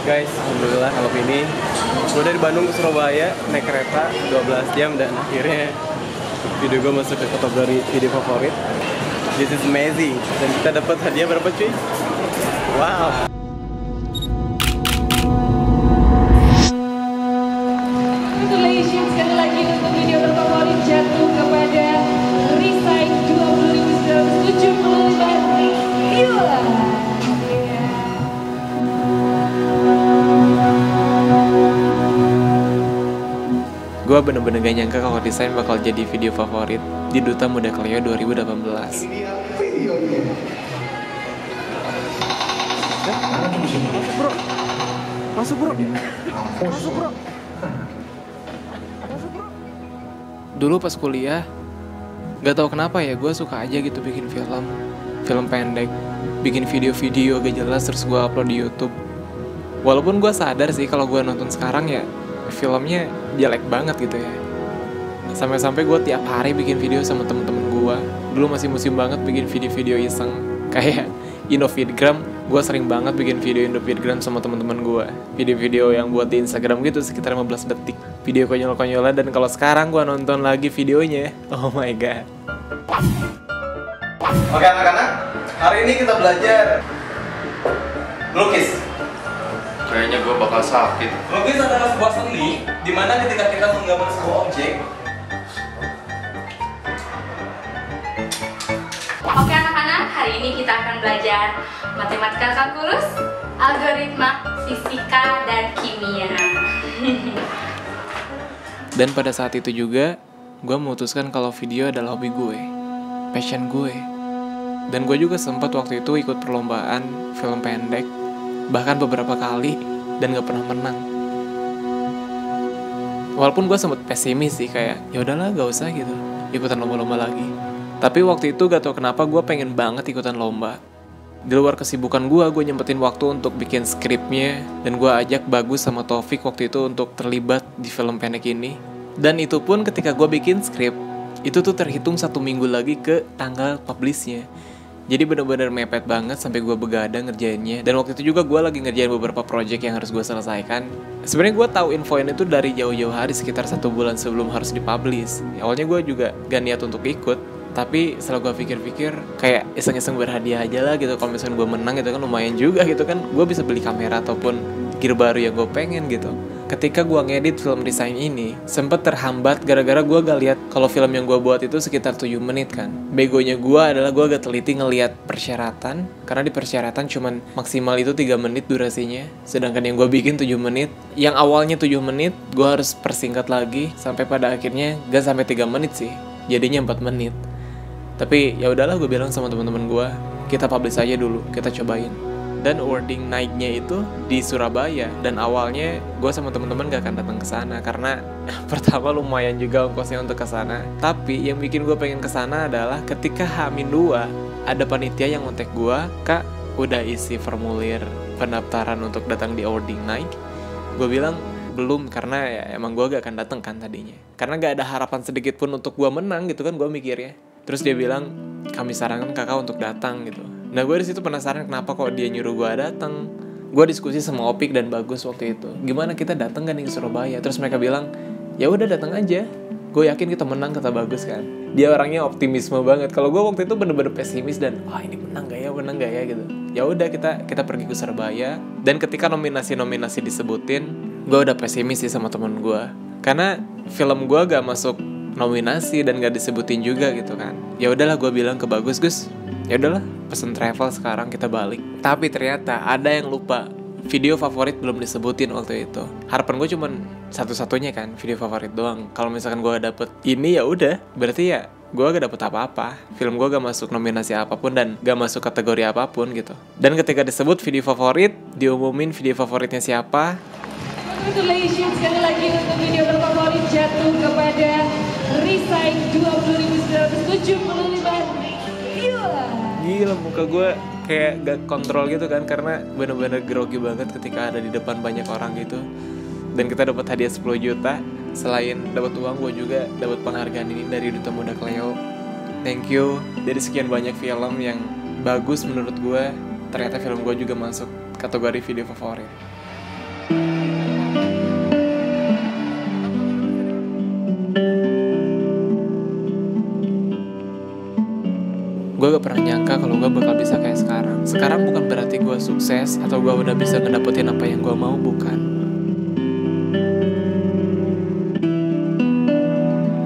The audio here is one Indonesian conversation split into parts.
Guys, alhamdulillah malam ini gue dari Bandung ke Surabaya naik kereta 12 jam dan akhirnya video gue masuk ke kategori video favorit. This is amazing. Dan kita dapat hadiah berapa cuy? Wow. Congratulations sekali lagi untuk video berfavorit jatuh kepada Risai 20.975 viewer. Gue bener-bener gak nyangka kalau Desain bakal jadi video favorit di Duta Muda Cleo 2018. Masuk bro. Dulu pas kuliah, gak tau kenapa ya gue suka aja gitu bikin film pendek, bikin video-video gak jelas terus gue upload di YouTube. Walaupun gue sadar sih kalau gue nonton sekarang ya filmnya jelek banget gitu ya. Sampai-sampai gue tiap hari bikin video sama temen-temen gue. Dulu masih musim banget bikin video-video iseng kayak Indofeedgram. Gue sering banget bikin video Indofeedgram sama temen-temen gue. Video-video yang buat di Instagram gitu sekitar 15 detik. Video konyol-konyolan, dan kalau sekarang gue nonton lagi videonya, oh my god. Oke anak-anak, hari ini kita belajar melukis. Kayaknya gue bakal sakit. Melukis adalah sebuah seni di mana ketika kita menggambar sebuah objek. Oke anak-anak, hari ini kita akan belajar matematika kalkulus, algoritma, fisika, dan kimia. Dan pada saat itu juga, gue memutuskan kalau video adalah hobi gue, passion gue. Dan gue juga sempat waktu itu ikut perlombaan film pendek, bahkan beberapa kali, dan gak pernah menang. Walaupun gue sempat pesimis sih, kayak ya udahlah gak usah gitu, ikutan lomba-lomba lagi. Tapi waktu itu gak tau kenapa gue pengen banget ikutan lomba. Di luar kesibukan gue nyempetin waktu untuk bikin skripnya, dan gue ajak Bagus sama Taufik waktu itu untuk terlibat di film pendek ini. Dan itu pun ketika gue bikin skrip, itu tuh terhitung 1 minggu lagi ke tanggal publishnya. Jadi bener-bener mepet banget sampai gue begadang ngerjainnya. Dan waktu itu juga gue lagi ngerjain beberapa project yang harus gue selesaikan. Sebenarnya gue tahu info ini tuh dari jauh-jauh hari, sekitar 1 bulan sebelum harus dipublish. Awalnya gue juga gak niat untuk ikut, tapi setelah gue pikir-pikir kayak iseng-iseng berhadiah aja lah gitu. Kalau misalnya gue menang gitu kan lumayan juga gitu kan, gue bisa beli kamera ataupun gear baru yang gue pengen gitu. Ketika gue ngedit film Desain ini sempet terhambat gara-gara gue gak lihat kalau film yang gue buat itu sekitar 7 menit kan. Begonya gue adalah gue gak teliti ngelihat persyaratan, karena di persyaratan cuman maksimal itu 3 menit durasinya. Sedangkan yang gue bikin 7 menit, yang awalnya 7 menit gue harus persingkat lagi sampai pada akhirnya gak sampai 3 menit sih, jadinya 4 menit. Tapi ya udahlah, gue bilang sama teman-teman gue, kita publish aja dulu, kita cobain. Dan wording naiknya itu di Surabaya, dan awalnya gue sama teman-teman gak akan datang ke sana karena pertama lumayan juga ongkosnya untuk ke sana. Tapi yang bikin gue pengen ke sana adalah ketika H-2 ada panitia yang ngontek gue, "Kak, udah isi formulir pendaftaran untuk datang di wording night?" Gue bilang belum, karena ya emang gue gak akan datang kan tadinya, karena gak ada harapan sedikit pun untuk gue menang gitu kan, gue mikirnya. Terus dia bilang, "Kami sarankan kakak untuk datang," gitu. Nah gue disitu penasaran kenapa kok dia nyuruh gue datang. Gue diskusi sama Opik dan Bagus waktu itu, gimana kita datang kan nih ke Surabaya. Terus mereka bilang, ya udah datang aja, gue yakin kita menang, kata Bagus kan. Dia orangnya optimisme banget. Kalau gue waktu itu bener-bener pesimis dan ini menang gak ya gitu. Ya udah kita pergi ke Surabaya. Dan ketika nominasi disebutin, gue udah pesimis sih sama temen gue, karena film gue gak masuk nominasi dan gak disebutin juga gitu kan. Ya udahlah, gue bilang ke Bagus, "Gus, ya udahlah, pesen travel sekarang, kita balik." Tapi ternyata ada yang lupa, video favorit belum disebutin waktu itu. Harapan gue cuman satu-satunya kan, video favorit doang. Kalau misalkan gue dapet ini ya udah, berarti ya gue gak dapet apa-apa. Film gue gak masuk nominasi apapun dan gak masuk kategori apapun gitu. Dan ketika disebut video favorit, diumumin video favoritnya siapa. Congratulations sekali lagi untuk video berfavorit jatuh kepada Risai 20.975 viewer. Gila, muka gue kayak gak kontrol gitu kan, karena bener-bener grogi banget ketika ada di depan banyak orang gitu. Dan kita dapat hadiah 10 juta. Selain dapat uang, gue juga dapat penghargaan ini dari Duta Muda Cleo. Thank you. Dari sekian banyak film yang bagus menurut gue, ternyata film gue juga masuk kategori video favorit. Gue gak pernah nyangka kalau gue bakal bisa kayak sekarang. Sekarang bukan berarti gue sukses atau gue udah bisa ngedapetin apa yang gue mau, bukan.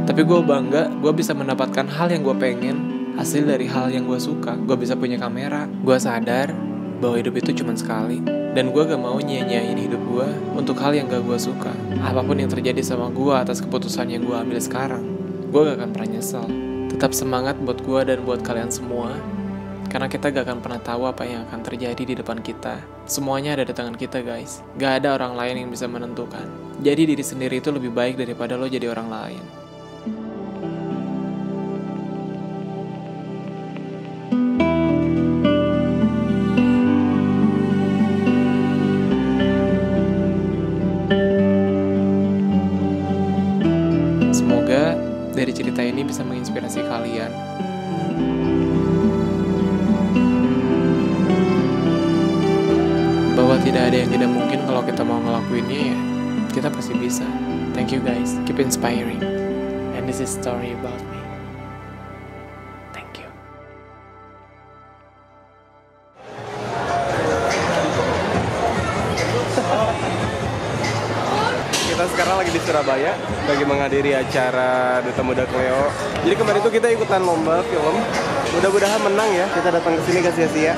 Tapi gue bangga gue bisa mendapatkan hal yang gue pengen, hasil dari hal yang gue suka. Gue bisa punya kamera. Gue sadar bahwa hidup itu cuma sekali, dan gue gak mau nyanyain hidup gue untuk hal yang gak gue suka. Apapun yang terjadi sama gue atas keputusan yang gue ambil sekarang, gue gak akan pernah nyesel. Tetap semangat buat gue dan buat kalian semua, karena kita gak akan pernah tahu apa yang akan terjadi di depan kita. Semuanya ada di tangan kita, guys. Gak ada orang lain yang bisa menentukan. Jadi diri sendiri itu lebih baik daripada lo jadi orang lain. Semoga dari cerita ini bisa menginspirasi kalian. Bahwa tidak ada yang tidak mungkin kalau kita mau ngelakuinnya, ya kita pasti bisa. Thank you guys, keep inspiring. And this is story about me. Thank you. Kita sekarang lagi di Surabaya, lagi menghadiri acara Duta Muda Cleo. Jadi kemarin itu kita ikutan lomba film. Mudah-mudahan menang ya. Kita datang ke sini gak sia-sia.